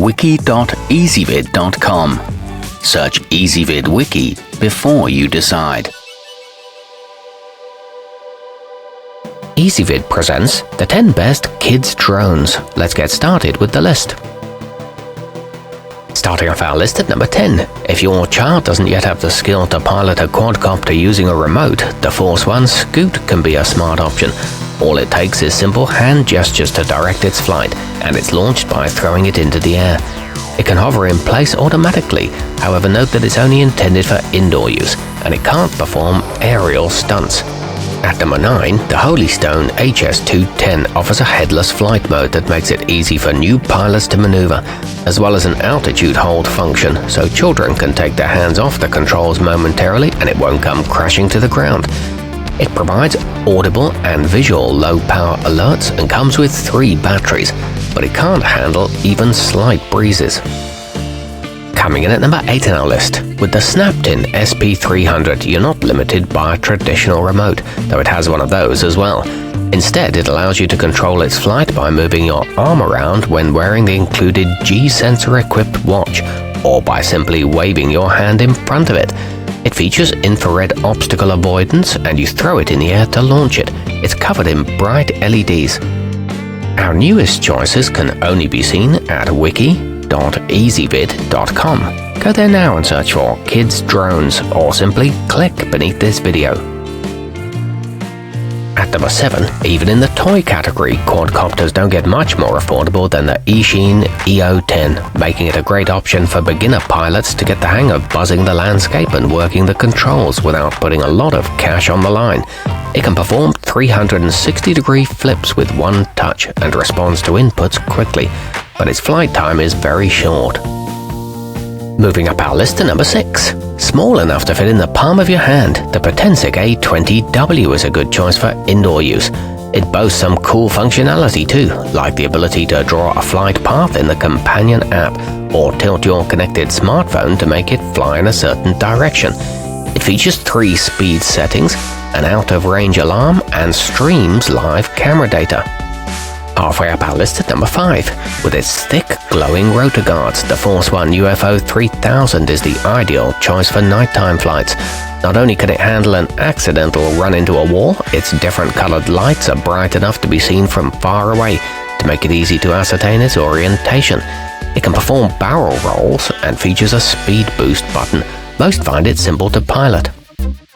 wiki.ezvid.com. Search Ezvid Wiki before you decide. Ezvid presents the 10 best kids drones. Let's get started with the list. Starting off our list at number 10. If your child doesn't yet have the skill to pilot a quadcopter using a remote, the Force One Scoot can be a smart option. All it takes is simple hand gestures to direct its flight, and it's launched by throwing it into the air. It can hover in place automatically, however note that it's only intended for indoor use, and it can't perform aerial stunts. At number 9, the Holy Stone HS210 offers a headless flight mode that makes it easy for new pilots to maneuver, as well as an altitude hold function, so children can take their hands off the controls momentarily and it won't come crashing to the ground. It provides audible and visual low-power alerts and comes with 3 batteries, but it can't handle even slight breezes. Coming in at number 8 on our list, with the snaptain SP300, you're not limited by a traditional remote, though it has one of those as well. Instead, it allows you to control its flight by moving your arm around when wearing the included G-sensor-equipped watch, or by simply waving your hand in front of it. It features infrared obstacle avoidance, and you throw it in the air to launch it. It's covered in bright LEDs. Our newest choices can only be seen at wiki.ezvid.com. Go there now and search for Kids Drones, or simply click beneath this video. At number 7, even in the toy category, quadcopters don't get much more affordable than the eachine EO10, making it a great option for beginner pilots to get the hang of buzzing the landscape and working the controls without putting a lot of cash on the line. It can perform 360-degree flips with one touch and responds to inputs quickly, but its flight time is very short. Moving up our list to number 6. Small enough to fit in the palm of your hand, the potensic A20W is a good choice for indoor use. It boasts some cool functionality too, like the ability to draw a flight path in the companion app, or tilt your connected smartphone to make it fly in a certain direction. It features 3 speed settings, an out-of-range alarm, and streams live camera data. Halfway up our list at number 5. With its thick, glowing rotor guards, the Force One UFO 3000 is the ideal choice for nighttime flights. Not only can it handle an accidental run into a wall, its different colored lights are bright enough to be seen from far away, to make it easy to ascertain its orientation. It can perform barrel rolls and features a speed boost button. Most find it simple to pilot.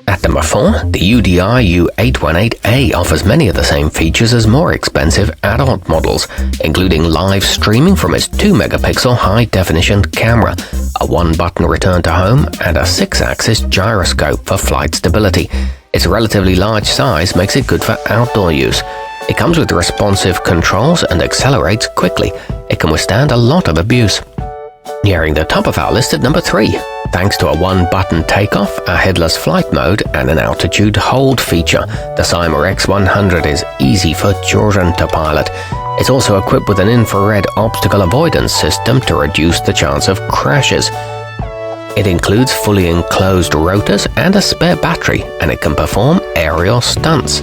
At number 4, the UDI U818A offers many of the same features as more expensive adult models, including live streaming from its 2-megapixel high-definition camera, a 1-button return to home, and a 6-axis gyroscope for flight stability. Its relatively large size makes it good for outdoor use. It comes with responsive controls and accelerates quickly. It can withstand a lot of abuse. Nearing the top of our list at number 3. Thanks to a 1-button takeoff, a headless flight mode, and an altitude hold feature, the Syma X100 is easy for children to pilot. It's also equipped with an infrared obstacle avoidance system to reduce the chance of crashes. It includes fully enclosed rotors and a spare battery, and it can perform aerial stunts.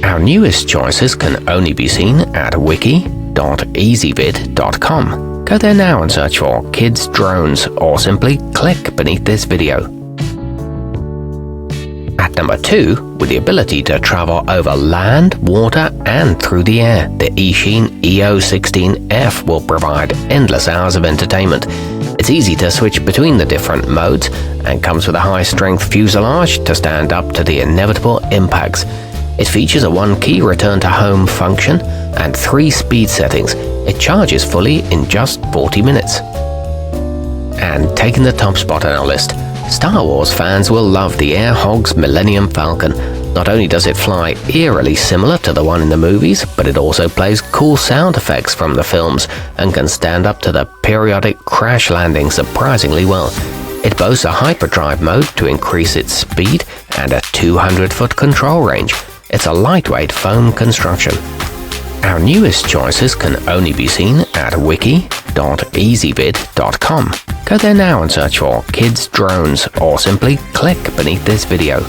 Our newest choices can only be seen at wiki.ezvid.com. Go there now and search for Kids Drones, or simply click beneath this video. At number 2, with the ability to travel over land, water, and through the air, the eachine EO16F will provide endless hours of entertainment. It's easy to switch between the different modes, and comes with a high-strength fuselage to stand up to the inevitable impacts. It features a 1-key return-to-home function and 3 speed settings. It charges fully in just 40 minutes. And taking the top spot on our list, Star Wars fans will love the Air Hogs Millennium Falcon. Not only does it fly eerily similar to the one in the movies, but it also plays cool sound effects from the films and can stand up to the periodic crash landing surprisingly well. It boasts a hyperdrive mode to increase its speed and a 200-foot control range. It's a lightweight foam construction. Our newest choices can only be seen at wiki.ezvid.com. Go there now and search for Kids Drones, or simply click beneath this video.